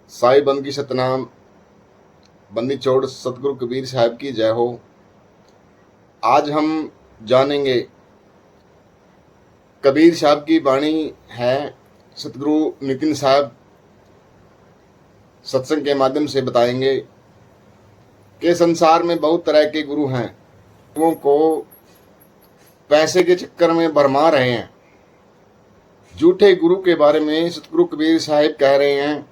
साई बंद की सतनाम, बंदी छोड़ सतगुरु कबीर साहब की जय हो। आज हम जानेंगे कबीर साहब की वाणी है। सतगुरु नितिन साहब सत्संग के माध्यम से बताएंगे कि संसार में बहुत तरह के गुरु हैं। लोगों को पैसे के चक्कर में भरमा रहे हैं। झूठे गुरु के बारे में सतगुरु कबीर साहब कह रहे हैं,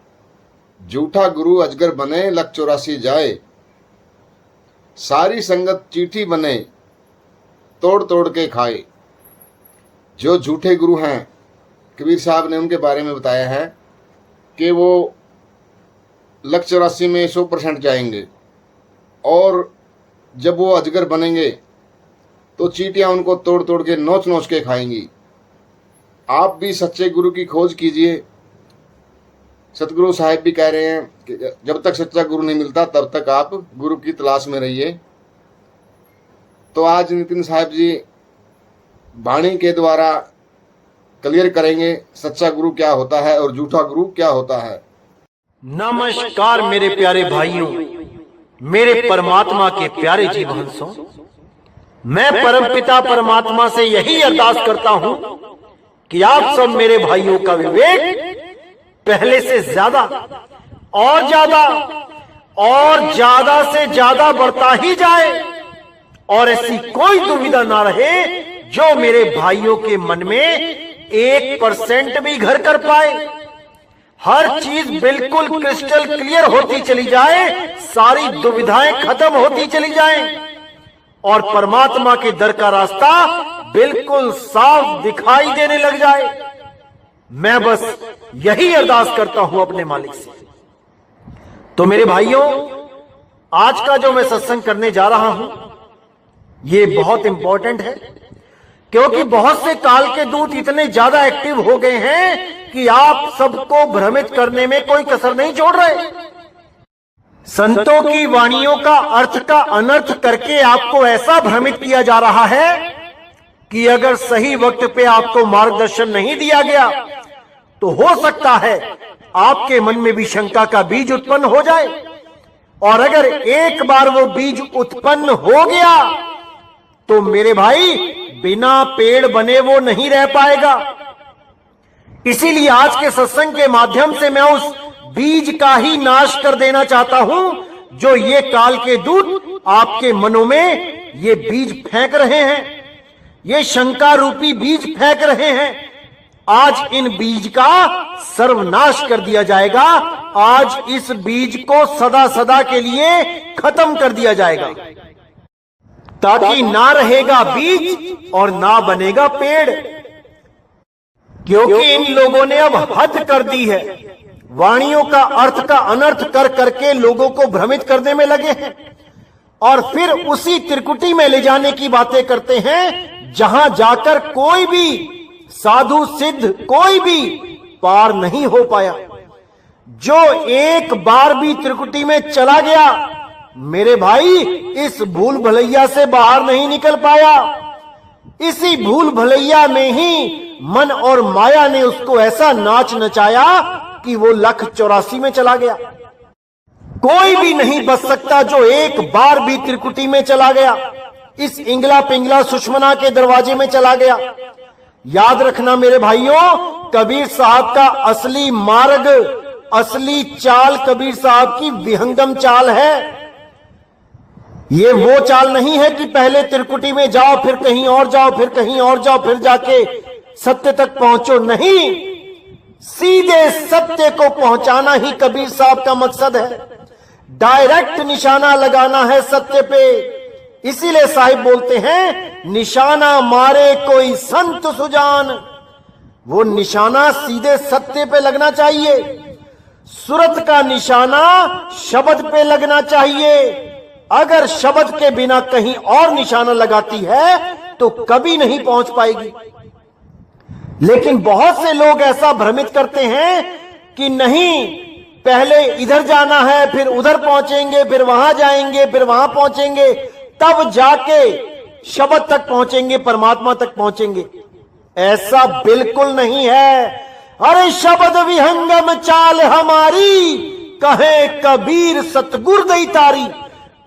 झूठा गुरु अजगर बने लख 84 जाए, सारी संगत चीठी बने तोड़ तोड़ के खाए। जो झूठे गुरु हैं, कबीर साहब ने उनके बारे में बताया है कि वो लख 84 में 100% जाएंगे और जब वो अजगर बनेंगे तो चीटियां उनको तोड़ तोड़ के नोच नोच के खाएंगी। आप भी सच्चे गुरु की खोज कीजिए। सतगुरु साहिब भी कह रहे हैं कि जब तक सच्चा गुरु नहीं मिलता तब तक आप गुरु की तलाश में रहिए। तो आज नितिन साहब जी वाणी के द्वारा क्लियर करेंगे सच्चा गुरु क्या होता है और झूठा गुरु क्या होता है। नमस्कार मेरे प्यारे भाइयों, मेरे परमात्मा के प्यारे जीव हंसों, मैं परमपिता परमात्मा से यही अरदास करता हूं कि आप सब मेरे भाइयों का विवेक पहले से ज्यादा और ज्यादा से ज्यादा बढ़ता ही जाए और ऐसी कोई दुविधा ना रहे जो मेरे भाइयों के मन में 1% भी घर कर पाए। हर चीज बिल्कुल क्रिस्टल क्लियर होती चली जाए, सारी दुविधाएं खत्म होती चली जाएं और परमात्मा के दर का रास्ता बिल्कुल साफ दिखाई देने लग जाए। मैं बस यही अरदास करता हूं अपने मालिक से। तो मेरे भाइयों, आज का जो मैं सत्संग करने जा रहा हूं ये बहुत इंपॉर्टेंट है, क्योंकि बहुत से काल के दूत इतने ज्यादा एक्टिव हो गए हैं कि आप सबको भ्रमित करने में कोई कसर नहीं छोड़ रहे। संतों की वाणियों का अर्थ का अनर्थ करके आपको ऐसा भ्रमित किया जा रहा है कि अगर सही वक्त पे आपको मार्गदर्शन नहीं दिया गया तो हो सकता है आपके मन में भी शंका का बीज उत्पन्न हो जाए, और अगर एक बार वो बीज उत्पन्न हो गया तो मेरे भाई बिना पेड़ बने वो नहीं रह पाएगा। इसीलिए आज के सत्संग के माध्यम से मैं उस बीज का ही नाश कर देना चाहता हूं जो ये काल के दूत आपके मनों में ये बीज फेंक रहे हैं, ये शंका रूपी बीज फेंक रहे हैं। आज इन बीज का सर्वनाश कर दिया जाएगा। आज इस बीज को सदा सदा के लिए खत्म कर दिया जाएगा, ताकि ना रहेगा बीज और ना बनेगा पेड़। क्योंकि इन लोगों ने अब हद कर दी है, वाणियों का अर्थ का अनर्थ कर करके लोगों को भ्रमित करने में लगे हैं और फिर उसी त्रिकुटी में ले जाने की बातें करते हैं जहां जाकर कोई भी साधु सिद्ध कोई भी पार नहीं हो पाया। जो एक बार भी त्रिकुटी में चला गया मेरे भाई इस भूल भलैया से बाहर नहीं निकल पाया। इसी भूल भलैया में ही मन और माया ने उसको ऐसा नाच नचाया कि वो लख 84 में चला गया। कोई भी नहीं बच सकता जो एक बार भी त्रिकुटी में चला गया, इस इंगला पिंगला सुषमना के दरवाजे में चला गया। याद रखना मेरे भाइयों, कबीर साहब का असली मार्ग, असली चाल कबीर साहब की विहंगम चाल है। ये वो चाल नहीं है कि पहले त्रिकुटी में जाओ, फिर कहीं और जाओ, फिर कहीं और जाओ, फिर जाके सत्य तक पहुंचो। नहीं, सीधे सत्य को पहुंचाना ही कबीर साहब का मकसद है। डायरेक्ट निशाना लगाना है सत्य पे। इसीलिए साहिब बोलते हैं, निशाना मारे कोई संत सुजान। वो निशाना सीधे सत्य पे लगना चाहिए। सूरत का निशाना शब्द पे लगना चाहिए। अगर शब्द के बिना कहीं और निशाना लगाती है तो कभी नहीं पहुंच पाएगी। लेकिन बहुत से लोग ऐसा भ्रमित करते हैं कि नहीं, पहले इधर जाना है, फिर उधर पहुंचेंगे, फिर वहां जाएंगे, फिर वहां पहुंचेंगे, तब जाके शब्द तक पहुंचेंगे, परमात्मा तक पहुंचेंगे। ऐसा बिल्कुल नहीं है। अरे शब्द विहंगम चाल हमारी, कहे कबीर सतगुर दई तारी,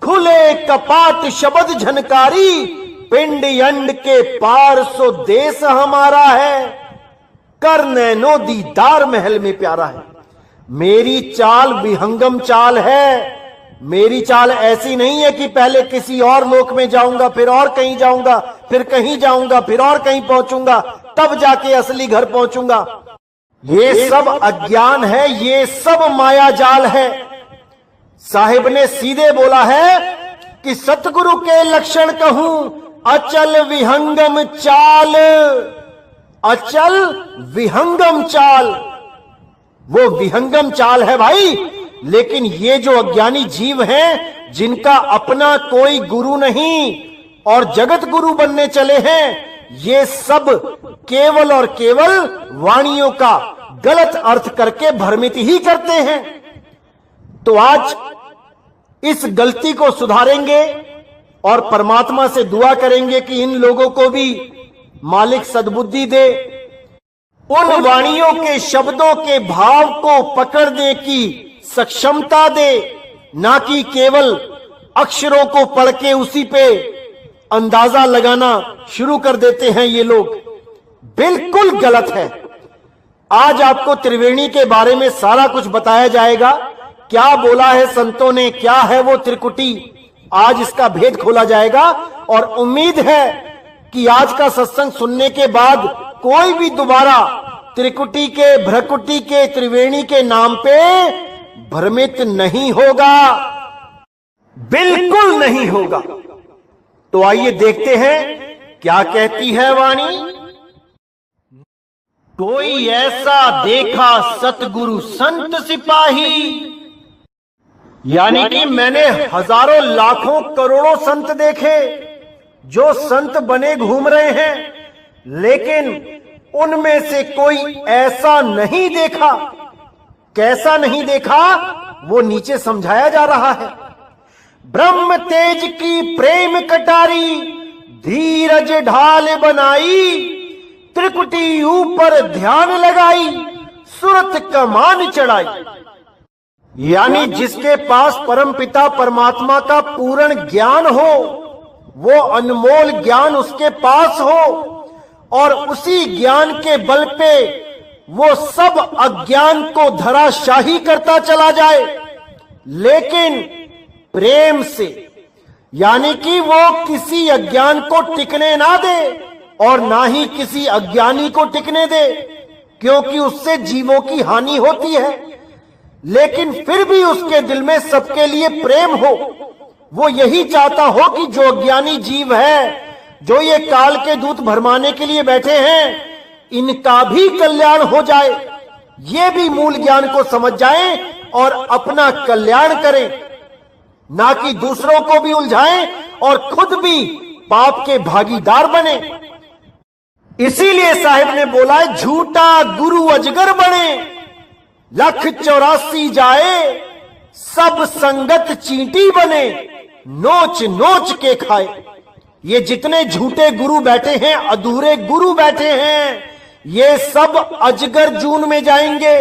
खुले कपाट शब्द झनकारी, पिंड अंड के पार सो देश हमारा है, कर नैनो दीदार महल में प्यारा है। मेरी चाल विहंगम चाल है। मेरी चाल ऐसी नहीं है कि पहले किसी और लोक में जाऊंगा, फिर और कहीं जाऊंगा, फिर कहीं जाऊंगा, फिर और कहीं पहुंचूंगा, तब जाके असली घर पहुंचूंगा। ये सब अज्ञान है, ये सब माया जाल है। साहिब ने सीधे बोला है कि सतगुरु के लक्षण कहूं, अचल विहंगम चाल, अचल विहंगम चाल। वो विहंगम चाल है भाई। लेकिन ये जो अज्ञानी जीव हैं, जिनका अपना कोई गुरु नहीं और जगत गुरु बनने चले हैं, ये सब केवल और केवल वाणियों का गलत अर्थ करके भ्रमित ही करते हैं। तो आज इस गलती को सुधारेंगे और परमात्मा से दुआ करेंगे कि इन लोगों को भी मालिक सद्बुद्धि दे, उन वाणियों के शब्दों के भाव को पकड़ने की सक्षमता दे, ना कि केवल अक्षरों को पढ़ के उसी पे अंदाजा लगाना शुरू कर देते हैं। ये लोग बिल्कुल गलत है। आज आपको त्रिवेणी के बारे में सारा कुछ बताया जाएगा। क्या बोला है संतों ने, क्या है वो त्रिकुटी, आज इसका भेद खोला जाएगा। और उम्मीद है कि आज का सत्संग सुनने के बाद कोई भी दोबारा त्रिकुटी के, भ्रकुटी के, त्रिवेणी के नाम पे भ्रमित नहीं होगा, बिल्कुल नहीं होगा। तो आइए देखते हैं क्या कहती है वाणी। कोई ऐसा देखा सतगुरु संत सिपाही, यानी कि मैंने हजारों लाखों करोड़ों संत देखे जो संत बने घूम रहे हैं, लेकिन उनमें से कोई ऐसा नहीं देखा। कैसा नहीं देखा वो नीचे समझाया जा रहा है। ब्रह्म तेज की प्रेम कटारी, धीरज ढाल बनाई, त्रिकुटी ऊपर ध्यान लगाई, सुरत कमान चढ़ाई। यानी जिसके पास परमपिता परमात्मा का पूर्ण ज्ञान हो, वो अनमोल ज्ञान उसके पास हो और उसी ज्ञान के बल पे वो सब अज्ञान को धराशाही करता चला जाए, लेकिन प्रेम से, यानी कि वो किसी अज्ञान को टिकने ना दे और ना ही किसी अज्ञानी को टिकने दे, क्योंकि उससे जीवों की हानि होती है। लेकिन फिर भी उसके दिल में सबके लिए प्रेम हो। वो यही चाहता हो कि जो अज्ञानी जीव है, जो ये काल के दूत भरमाने के लिए बैठे हैं, इनका भी कल्याण हो जाए, ये भी मूल ज्ञान को समझ जाएं और अपना कल्याण करें, ना कि दूसरों को भी उलझाएं और खुद भी पाप के भागीदार बने। इसीलिए साहिब ने बोला, झूठा गुरु अजगर बने, 184 जाए, सब संगत चींटी बने, नोच नोच के खाए। ये जितने झूठे गुरु बैठे हैं, अधूरे गुरु बैठे हैं, ये सब अजगर जून में जाएंगे।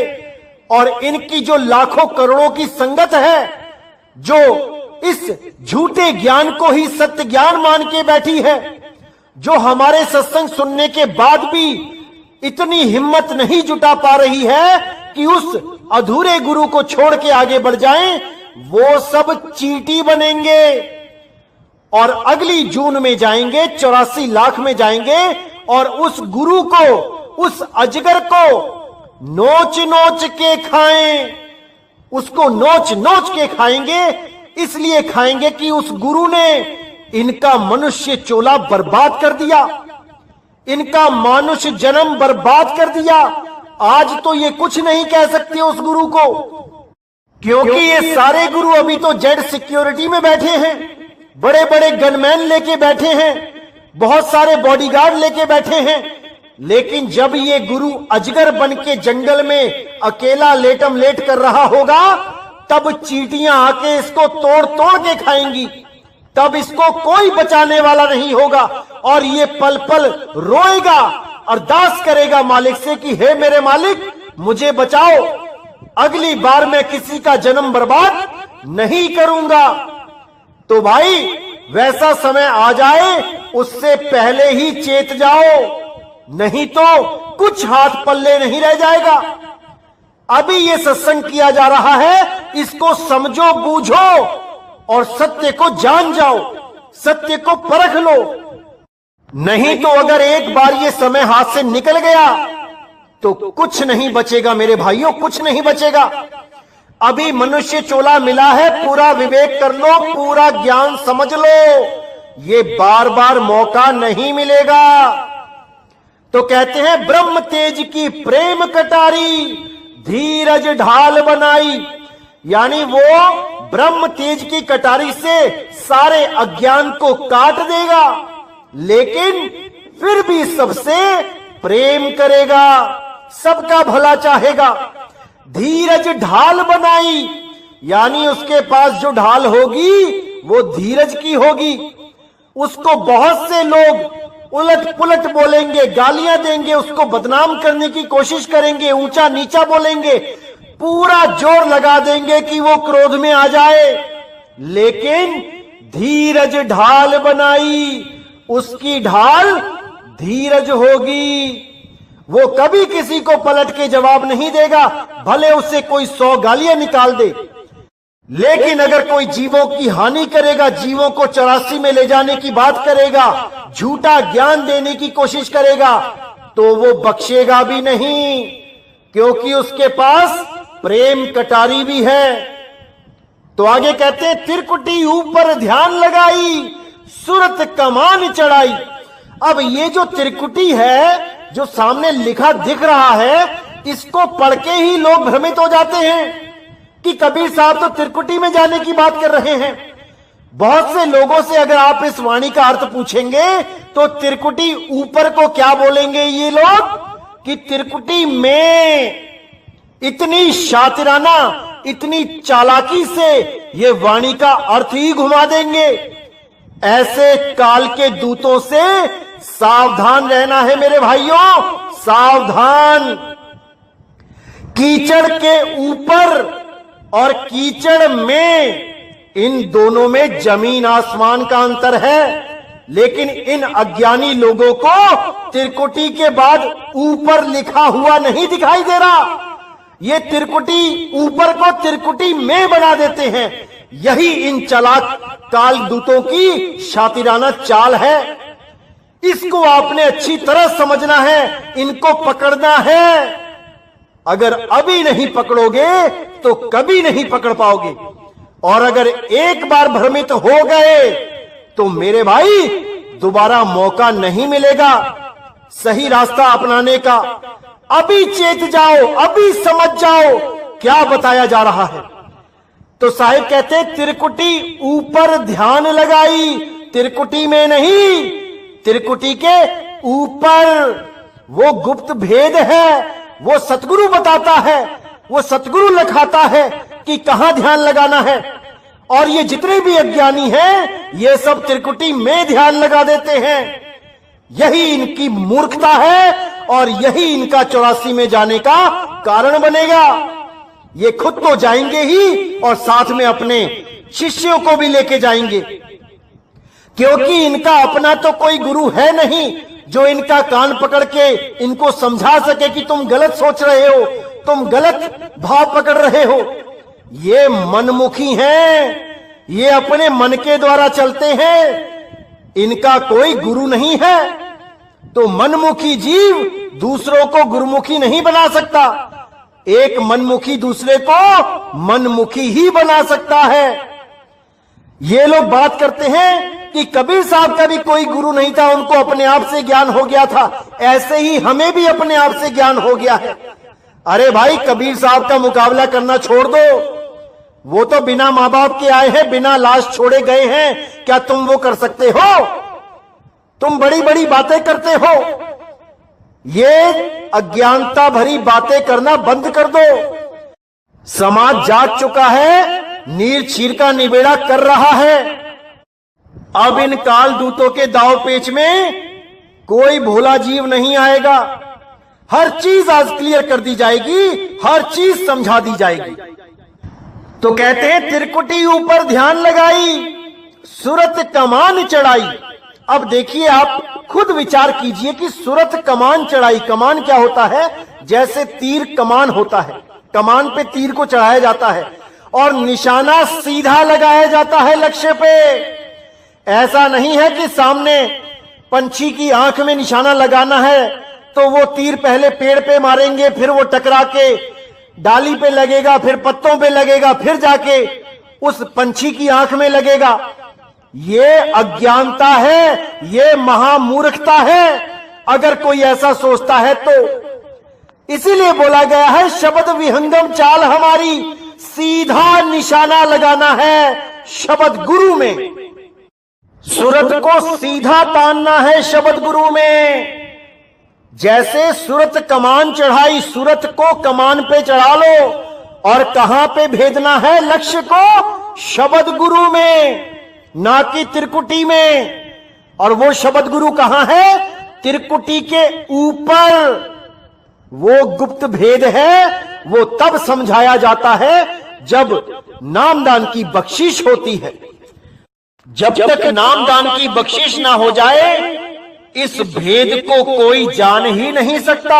और इनकी जो लाखों करोड़ों की संगत है, जो इस झूठे ज्ञान को ही सत्य ज्ञान मान के बैठी है, जो हमारे सत्संग सुनने के बाद भी इतनी हिम्मत नहीं जुटा पा रही है कि उस अधूरे गुरु को छोड़ के आगे बढ़ जाएं, वो सब चींटी बनेंगे और अगली जून में जाएंगे, 84 लाख में जाएंगे और उस गुरु को, उस अजगर को नोच नोच के खाएं। उसको नोच नोच के खाएंगे, इसलिए खाएंगे कि उस गुरु ने इनका मनुष्य चोला बर्बाद कर दिया, इनका मानुष जन्म बर्बाद कर दिया। आज तो ये कुछ नहीं कह सकते उस गुरु को, क्योंकि ये सारे गुरु अभी तो जेड सिक्योरिटी में बैठे हैं, बड़े बड़े गनमैन लेके बैठे हैं, बहुत सारे बॉडीगार्ड लेके बैठे हैं। लेकिन जब ये गुरु अजगर बन के जंगल में अकेला लेटम लेट कर रहा होगा, तब चींटियां आके इसको तोड़ तोड़ के खाएंगी, तब इसको कोई बचाने वाला नहीं होगा और ये पल पल रोएगा, अरदास करेगा मालिक से कि हे मेरे मालिक मुझे बचाओ। अगली बार मैं किसी का जन्म बर्बाद नहीं करूंगा। तो भाई वैसा समय आ जाए उससे पहले ही चेत जाओ, नहीं तो कुछ हाथ पल्ले नहीं रह जाएगा। अभी ये सत्संग किया जा रहा है, इसको समझो बूझो और सत्य को जान जाओ, सत्य को परख लो। नहीं तो अगर एक बार ये समय हाथ से निकल गया तो कुछ नहीं बचेगा मेरे भाइयों, कुछ नहीं बचेगा। अभी मनुष्य चोला मिला है, पूरा विवेक कर लो, पूरा ज्ञान समझ लो, ये बार बार मौका नहीं मिलेगा। तो कहते हैं ब्रह्म तेज की प्रेम कटारी, धीरज ढाल बनाई, यानी वो ब्रह्म तेज की कटारी से सारे अज्ञान को काट देगा, लेकिन फिर भी सबसे प्रेम करेगा, सबका भला चाहेगा। धीरज ढाल बनाई, यानी उसके पास जो ढाल होगी वो धीरज की होगी। उसको बहुत से लोग उलट पुलट बोलेंगे, गालियां देंगे, उसको बदनाम करने की कोशिश करेंगे, ऊंचा नीचा बोलेंगे, पूरा जोर लगा देंगे कि वो क्रोध में आ जाए, लेकिन धीरज ढाल बनाई, उसकी ढाल धीरज होगी। वो कभी किसी को पलट के जवाब नहीं देगा, भले उससे कोई 100 गालियां निकाल दे। लेकिन अगर कोई जीवों की हानि करेगा, जीवों को 84 में ले जाने की बात करेगा, झूठा ज्ञान देने की कोशिश करेगा, तो वो बख्शेगा भी नहीं, क्योंकि उसके पास प्रेम कटारी भी है। तो आगे कहते हैं त्रिकुटी ऊपर ध्यान लगाई, सुरत कमान चढ़ाई। अब ये जो त्रिकुटी है, जो सामने लिखा दिख रहा है, इसको पढ़ के ही लोग भ्रमित हो जाते हैं कि कबीर साहब तो त्रिकुटी में जाने की बात कर रहे हैं। बहुत से लोगों से अगर आप इस वाणी का अर्थ पूछेंगे तो त्रिकुटी ऊपर को क्या बोलेंगे ये लोग, कि त्रिकुटी में इतनी शातिराना, इतनी चालाकी से ये वाणी का अर्थ ही घुमा देंगे। ऐसे काल के दूतों से सावधान रहना है मेरे भाइयों, सावधान। कीचड़ के ऊपर और कीचड़ में, इन दोनों में जमीन आसमान का अंतर है। लेकिन इन अज्ञानी लोगों को त्रिकुटी के बाद ऊपर लिखा हुआ नहीं दिखाई दे रहा, ये त्रिकुटी ऊपर को त्रिकुटी में बना देते हैं। यही इन चालाक काल दूतों की शातिराना चाल है। इसको आपने अच्छी तरह समझना है, इनको पकड़ना है। अगर अभी नहीं पकड़ोगे तो कभी नहीं पकड़ पाओगे, और अगर एक बार भ्रमित हो गए तो मेरे भाई दोबारा मौका नहीं मिलेगा सही रास्ता अपनाने का। अभी चेत जाओ, अभी समझ जाओ क्या बताया जा रहा है। तो साहिब कहते त्रिकुटी ऊपर ध्यान लगाई, त्रिकुटी में नहीं, त्रिकुटी के ऊपर। वो गुप्त भेद है, वो सतगुरु बताता है, वो सतगुरु लिखाता है कि कहां ध्यान लगाना है। और ये जितने भी अज्ञानी हैं, ये सब त्रिकुटी में ध्यान लगा देते हैं। यही इनकी मूर्खता है और यही इनका 84 में जाने का कारण बनेगा। ये खुद तो जाएंगे ही और साथ में अपने शिष्यों को भी लेके जाएंगे, क्योंकि इनका अपना तो कोई गुरु है नहीं जो इनका कान पकड़ के इनको समझा सके कि तुम गलत सोच रहे हो, तुम गलत भाव पकड़ रहे हो। ये मनमुखी हैं, ये अपने मन के द्वारा चलते हैं, इनका कोई गुरु नहीं है। तो मनमुखी जीव दूसरों को गुरुमुखी नहीं बना सकता, एक मनमुखी दूसरे को मनमुखी ही बना सकता है। ये लोग बात करते हैं कि कबीर साहब का भी कोई गुरु नहीं था, उनको अपने आप से ज्ञान हो गया था, ऐसे ही हमें भी अपने आप से ज्ञान हो गया है। अरे भाई, कबीर साहब का मुकाबला करना छोड़ दो, वो तो बिना मां बाप के आए हैं, बिना लाश छोड़े गए हैं। क्या तुम वो कर सकते हो? तुम बड़ी बड़ी बातें करते हो। ये अज्ञानता भरी बातें करना बंद कर दो। समाज जाग चुका है, नीर चीर का निबेड़ा कर रहा है। अब इन काल दूतों के दाव पेच में कोई भोला जीव नहीं आएगा। हर चीज आज क्लियर कर दी जाएगी, हर चीज समझा दी जाएगी। तो कहते हैं त्रिकुटी ऊपर ध्यान लगाई, सूरत कमान चढ़ाई। अब देखिए, आप खुद विचार कीजिए कि सूरत कमान चढ़ाई। कमान क्या होता है? जैसे तीर कमान होता है, कमान पे तीर को चढ़ाया जाता है और निशाना सीधा लगाया जाता है लक्ष्य पे। ऐसा नहीं है कि सामने पंछी की आंख में निशाना लगाना है तो वो तीर पहले पेड़ पे मारेंगे, फिर वो टकरा के डाली पे लगेगा, फिर पत्तों पे लगेगा, फिर जाके उस पंछी की आंख में लगेगा। ये अज्ञानता है, ये महामूर्खता है अगर कोई ऐसा सोचता है तो। इसीलिए बोला गया है शब्द विहंगम चाल हमारी, सीधा निशाना लगाना है शब्द गुरु में। सूरत को सीधा तानना है शब्द गुरु में। जैसे सूरत कमान चढ़ाई, सूरत को कमान पे चढ़ा लो और कहां पे भेजना है लक्ष्य को? शब्द गुरु में, ना कि त्रिकुटी में। और वो शब्द गुरु कहां है? त्रिकुटी के ऊपर। वो गुप्त भेद है, वो तब समझाया जाता है जब नामदान की बख्शिश होती है। जब तक नामदान की बख्शिश ना हो जाए, इस भेद को कोई जान ही नहीं सकता,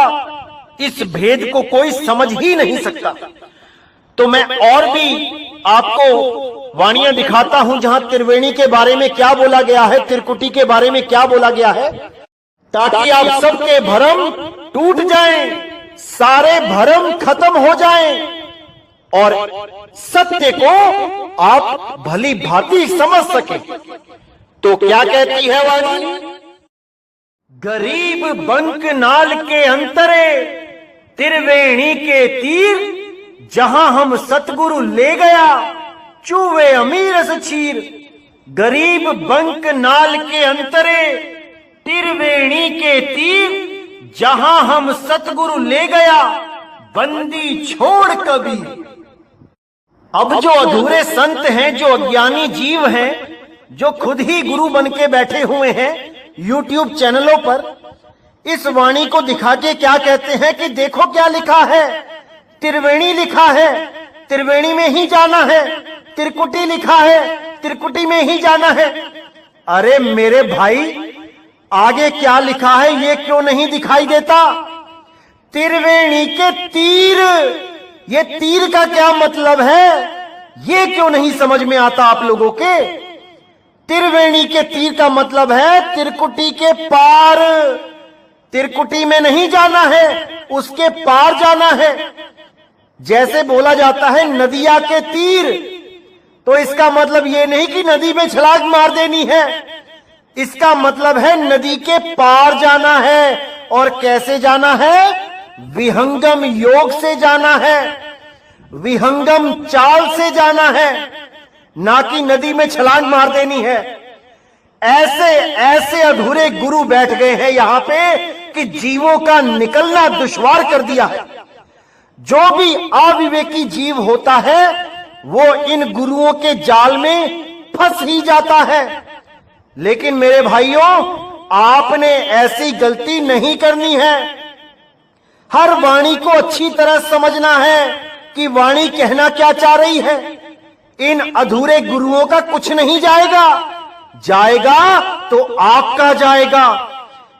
इस भेद को कोई समझ ही नहीं सकता। तो मैं और भी आपको वाणियां दिखाता हूं जहां त्रिवेणी के बारे में क्या बोला गया है, त्रिकुटी के बारे में क्या बोला गया है, ताकि आप सबके भ्रम टूट जाएं, सारे भ्रम खत्म हो जाएं और सत्य को आप भली भांति समझ सकें। तो क्या कहती है वाणी? गरीब बंक नाल के अंतरे, त्रिवेणी के तीर, जहां हम सतगुरु ले गया, चूवे अमीरस छीर। गरीब बंक नाल के अंतरे, त्रिवेणी के तीर, जहां हम सतगुरु ले गया, बंदी छोड़ कबीर। अब जो अधूरे संत हैं, जो अज्ञानी जीव हैं, जो खुद ही गुरु बन के बैठे हुए हैं YouTube चैनलों पर, इस वाणी को दिखा के क्या कहते हैं कि देखो क्या लिखा है, त्रिवेणी लिखा है, त्रिवेणी में ही जाना है, त्रिकुटी लिखा है, त्रिकुटी में ही जाना है। अरे मेरे भाई, आगे क्या लिखा है ये क्यों नहीं दिखाई देता? त्रिवेणी के तीर, ये तीर का क्या मतलब है ये क्यों नहीं समझ में आता आप लोगों के? त्रिवेणी के तीर का मतलब है त्रिकुटी के पार। त्रिकुटी में नहीं जाना है, उसके पार जाना है। जैसे बोला जाता है नदिया के तीर, तो इसका मतलब ये नहीं कि नदी में छलांग मार देनी है, इसका मतलब है नदी के पार जाना है। और कैसे जाना है? विहंगम योग से जाना है, विहंगम चाल से जाना है, ना कि नदी में छलांग मार देनी है। ऐसे ऐसे अधूरे गुरु बैठ गए हैं यहां पे कि जीवों का निकलना दुश्वार कर दिया है। जो भी अविवेकी जीव होता है वो इन गुरुओं के जाल में फंस ही जाता है। लेकिन मेरे भाइयों, आपने ऐसी गलती नहीं करनी है। हर वाणी को अच्छी तरह समझना है कि वाणी कहना क्या चाह रही है। इन अधूरे गुरुओं का कुछ नहीं जाएगा, जाएगा तो आपका जाएगा।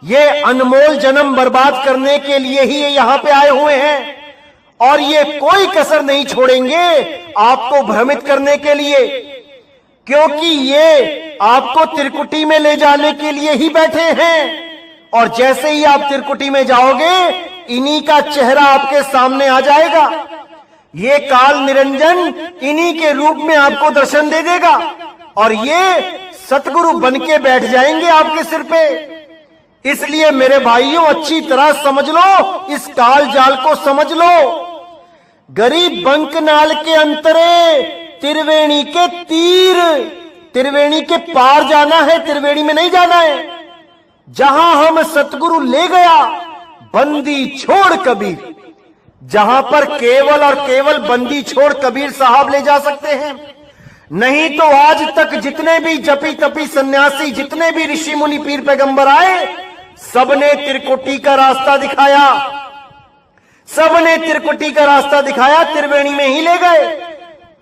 ये अनमोल जन्म बर्बाद करने के लिए ही ये यहां पे आए हुए हैं और ये कोई कसर नहीं छोड़ेंगे आपको भ्रमित करने के लिए, क्योंकि ये आपको त्रिकुटी में ले जाने के लिए ही बैठे हैं। और जैसे ही आप त्रिकुटी में जाओगे, इन्हीं का चेहरा आपके सामने आ जाएगा। ये काल निरंजन इन्हीं के रूप में आपको दर्शन दे देगा और ये सतगुरु बन के बैठ जाएंगे आपके सिर पे। इसलिए मेरे भाइयों, अच्छी तरह समझ लो, इस काल जाल को समझ लो। गरीब बंक नाल के अंतरे, त्रिवेणी के तीर, त्रिवेणी के पार जाना है, त्रिवेणी में नहीं जाना है। जहां हम सतगुरु ले गया, बंदी छोड़ कबीर। जहां पर केवल और केवल बंदी छोड़ कबीर साहब ले जा सकते हैं। नहीं तो आज तक जितने भी जपी तपी सन्यासी, जितने भी ऋषि मुनि पीर पैगंबर आए, सबने त्रिकुटी का रास्ता दिखाया, सबने त्रिकुटी का रास्ता दिखाया, त्रिवेणी में ही ले गए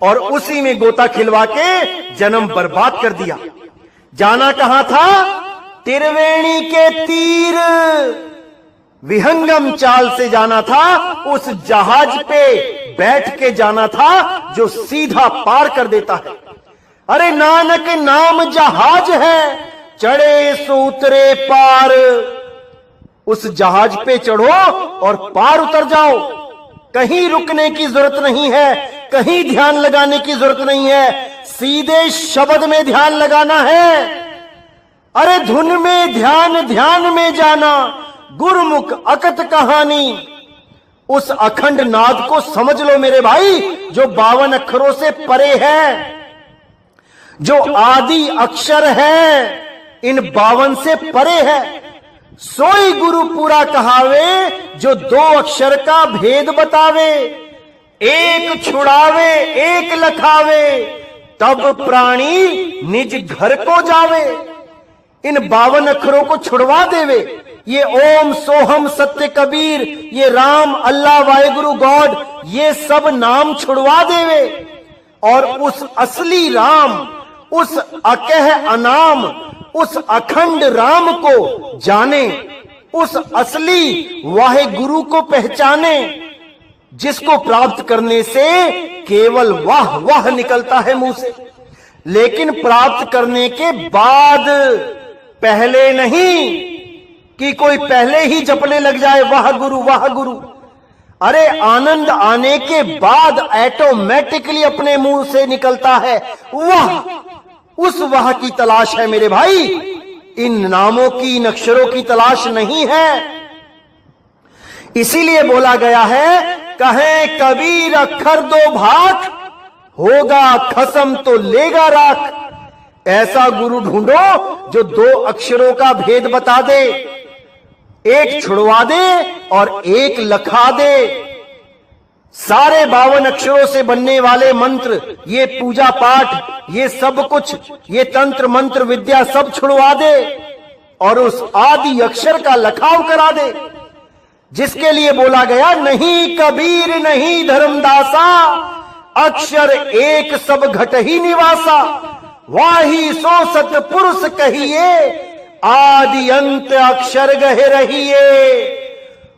और उसी में गोता खिलवा के जन्म बर्बाद कर दिया। जाना कहां था? त्रिवेणी के तीर विहंगम चाल से जाना था। उस जहाज पे बैठ के जाना था जो सीधा पार कर देता है। अरे नानक नाम जहाज है, चढ़े सो उतरे पार। उस जहाज पे चढ़ो और पार उतर जाओ। कहीं रुकने की जरूरत नहीं है, कहीं ध्यान लगाने की जरूरत नहीं है, सीधे शब्द में ध्यान लगाना है। अरे धुन में ध्यान, ध्यान में जाना, गुरुमुख अकत कहानी। उस अखंड नाद को समझ लो मेरे भाई, जो 52 अक्षरों से परे है, जो आदि अक्षर है, इन 52 से परे है। सोई गुरु पूरा कहावे, जो 2 अक्षर का भेद बतावे। एक छुड़ावे एक लखावे, तब प्राणी निज घर को जावे। इन 52 अक्षरों को छुड़वा देवे। ये ओम सोहम सत्य कबीर, ये राम अल्लाह वाहेगुरु गॉड, ये सब नाम छुड़वा देवे और उस असली राम, उस अकह अनाम, उस अखंड राम को जाने, उस असली वाहे गुरु को पहचाने, जिसको प्राप्त करने से केवल वाह वाह निकलता है मुंह से, लेकिन प्राप्त करने के बाद, पहले नहीं कि कोई पहले ही जपने लग जाए वाह गुरु वाह गुरु। अरे आनंद आने के बाद ऑटोमेटिकली अपने मुंह से निकलता है वाह। उस वाह की तलाश है मेरे भाई, इन नामों की, इन अक्षरों की तलाश नहीं है। इसीलिए बोला गया है, कहे कबीर अक्षर 2 भाग, होगा खसम तो लेगा राख। ऐसा गुरु ढूंढो जो 2 अक्षरों का भेद बता दे, एक छुड़वा दे और एक लखा दे। सारे 52 अक्षरों से बनने वाले मंत्र, ये पूजा पाठ, ये सब कुछ, ये तंत्र मंत्र विद्या सब छुड़वा दे और उस आदि अक्षर का लखाव करा दे, जिसके लिए बोला गया, नहीं कबीर नहीं धर्मदासा, अक्षर एक सब घट ही निवासा। वाही सो सत पुरुष कहिए, आदि अंत अक्षर गहे रहिए।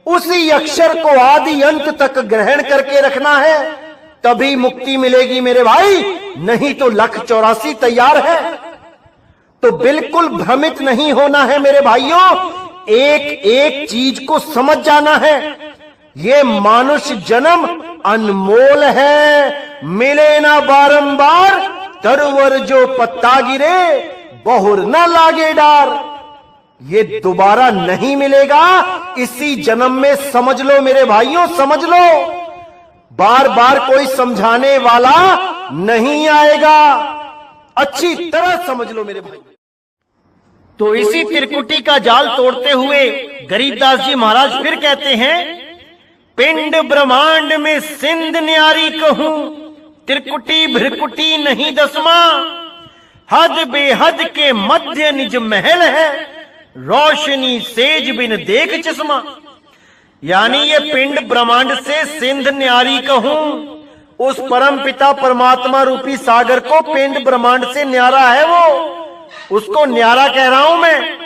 उसी अक्षर को आदि अंत तक ग्रहण करके रखना है, तभी मुक्ति मिलेगी मेरे भाई, नहीं तो 184 तैयार है। तो बिल्कुल भ्रमित नहीं होना है मेरे भाइयों, एक एक चीज को समझ जाना है। ये मानुष जन्म अनमोल है, मिले ना बारंबार, तरवर जो पत्ता गिरे बहुर ना लागे डार। ये दोबारा नहीं मिलेगा, इसी जन्म में समझ लो मेरे भाइयों, समझ लो। बार बार कोई समझाने वाला नहीं आएगा, अच्छी तरह समझ लो मेरे भाई। तो इसी त्रिकुटी का जाल तोड़ते हुए गरीबदास जी महाराज फिर कहते हैं, पिंड ब्रह्मांड में सिंध न्यारी कहूं, त्रिकुटी भ्रिकुटी नहीं दसमा। हद बेहद के मध्य निज महल है, रोशनी सेज बिन देख चश्मा। यानी ये पिंड ब्रह्मांड से सिंध न्यारी कहूं, उस परम पिता परमात्मा रूपी सागर को पिंड ब्रह्मांड से न्यारा है वो, उसको न्यारा कह रहा हूं मैं।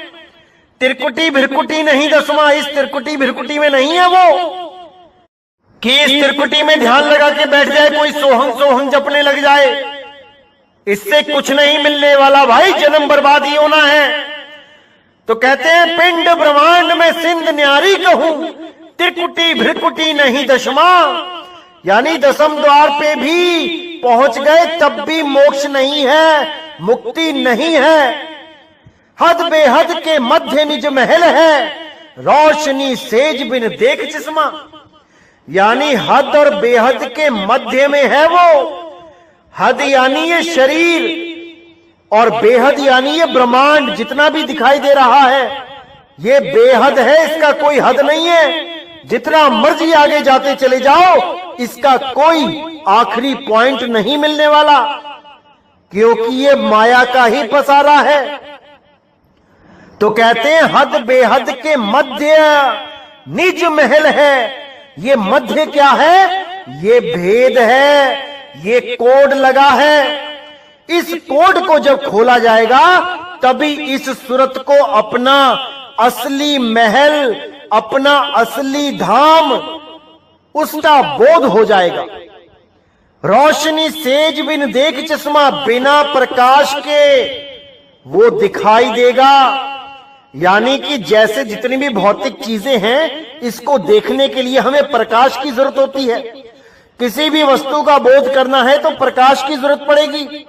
त्रिकुटी भिरकुटी नहीं दसवां, इस त्रिकुटी भिरकुटी में नहीं है वो कि इस त्रिकुटी में ध्यान लगा के बैठ जाए कोई, सोहम सोहम जपने लग जाए। इससे कुछ नहीं मिलने वाला भाई, जन्म बर्बाद ही होना है। तो कहते हैं पिंड ब्रह्मांड में सिंध न्यारी कहूं, त्रिकुटी भ्रिकुटी नहीं दशमा। यानी 10वें द्वार पे भी पहुंच गए तब भी मोक्ष नहीं है, मुक्ति नहीं है। हद बेहद के मध्य निज महल है, रोशनी सेज बिन देख चश्मा। यानी हद और बेहद के मध्य में है वो। हद यानी ये शरीर और बेहद यानी ये ब्रह्मांड, जितना भी दिखाई दे रहा है ये बेहद है, इसका कोई हद नहीं है। जितना मर्जी आगे जाते चले जाओ, इसका कोई आखिरी पॉइंट नहीं मिलने वाला, क्योंकि ये माया का ही पसारा है। तो कहते हैं हद बेहद के मध्य निज महल है, ये मध्य क्या है? ये भेद है, ये कोड लगा है। इस कोड को जब खोला जाएगा तभी इस सूरत को अपना असली महल, अपना असली धाम, उसका बोध हो जाएगा। रोशनी सेज बिन देख चश्मा, बिना प्रकाश के वो दिखाई देगा। यानी कि जैसे जितनी भी भौतिक चीजें हैं, इसको देखने के लिए हमें प्रकाश की जरूरत होती है। किसी भी वस्तु का बोध करना है तो प्रकाश की जरूरत पड़ेगी।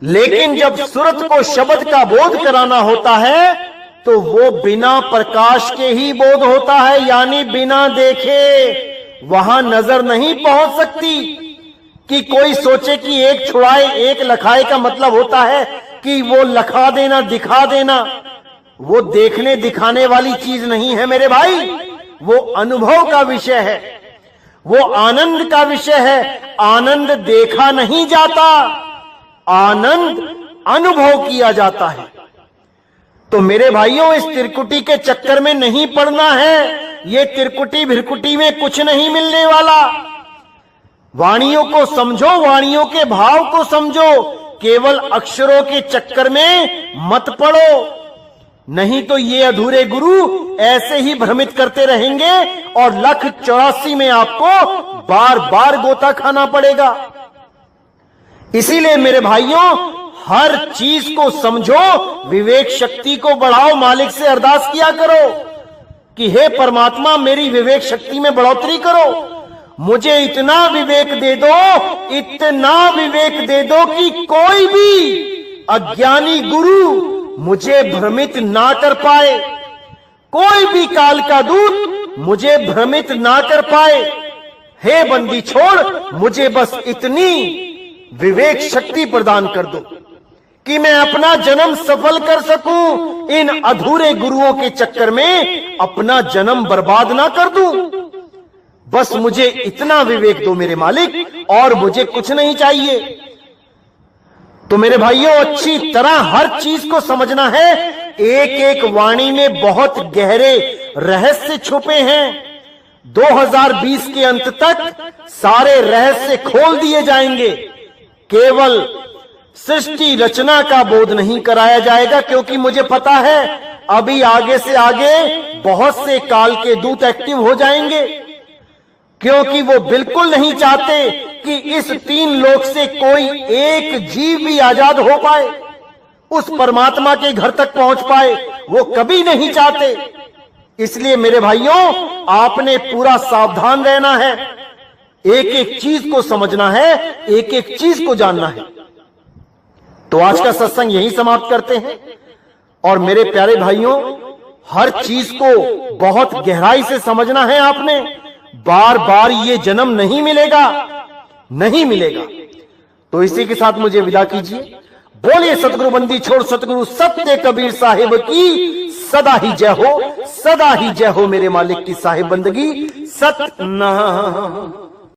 लेकिन जब सूरत को शब्द का बोध कराना होता है तो वो बिना प्रकाश के ही बोध होता है, यानी बिना देखे वहां नजर नहीं पहुंच सकती। कि कोई सोचे कि एक छुड़ाए एक लखाए का मतलब होता है कि वो लखा देना, दिखा देना। वो देखने दिखाने वाली चीज नहीं है मेरे भाई, वो अनुभव का विषय है, वो आनंद का विषय है। आनंद देखा नहीं जाता, आनंद अनुभव किया जाता है। तो मेरे भाइयों, इस त्रिकुटी के चक्कर में नहीं पड़ना है। ये त्रिकुटी भिरकुटी में कुछ नहीं मिलने वाला। वाणियों को समझो, वाणियों के भाव को समझो, केवल अक्षरों के चक्कर में मत पड़ो। नहीं तो ये अधूरे गुरु ऐसे ही भ्रमित करते रहेंगे और 1,84 में आपको बार बार गोता खाना पड़ेगा। इसीलिए मेरे भाइयों, हर चीज को समझो, विवेक शक्ति को बढ़ाओ। मालिक से अरदास किया करो कि हे परमात्मा, मेरी विवेक शक्ति में बढ़ोतरी करो। मुझे इतना विवेक दे दो, इतना विवेक दे दो कि कोई भी अज्ञानी गुरु मुझे भ्रमित ना कर पाए, कोई भी काल का दूत मुझे भ्रमित ना कर पाए। हे बंदी छोड़, मुझे बस इतनी विवेक शक्ति प्रदान कर दो कि मैं अपना जन्म सफल कर सकूं, इन अधूरे गुरुओं के चक्कर में अपना जन्म बर्बाद ना कर दूं। बस मुझे इतना विवेक दो मेरे मालिक, और मुझे कुछ नहीं चाहिए। तो मेरे भाइयों, अच्छी तरह हर चीज को समझना है। एक एक वाणी में बहुत गहरे रहस्य छुपे हैं। 2020 के अंत तक सारे रहस्य खोल दिए जाएंगे। केवल सृष्टि रचना का बोध नहीं कराया जाएगा, क्योंकि मुझे पता है अभी आगे से आगे बहुत से काल के दूत एक्टिव हो जाएंगे, क्योंकि वो बिल्कुल नहीं चाहते कि इस 3 लोक से कोई एक जीव भी आजाद हो पाए, उस परमात्मा के घर तक पहुंच पाए। वो कभी नहीं चाहते। इसलिए मेरे भाइयों, आपने पूरा सावधान रहना है, एक एक चीज को समझना है, एक एक चीज को जानना है। तो आज का सत्संग यही समाप्त करते हैं। और मेरे प्यारे भाइयों, हर चीज को बहुत गहराई से समझना है आपने। बार बार ये जन्म नहीं मिलेगा, नहीं मिलेगा। तो इसी के साथ मुझे विदा कीजिए। बोलिए सतगुरु बंदी छोड़ सतगुरु सत्य कबीर साहिब की सदा ही जय हो, सदा ही जय हो। मेरे मालिक की साहिब बंदगी सतनाम।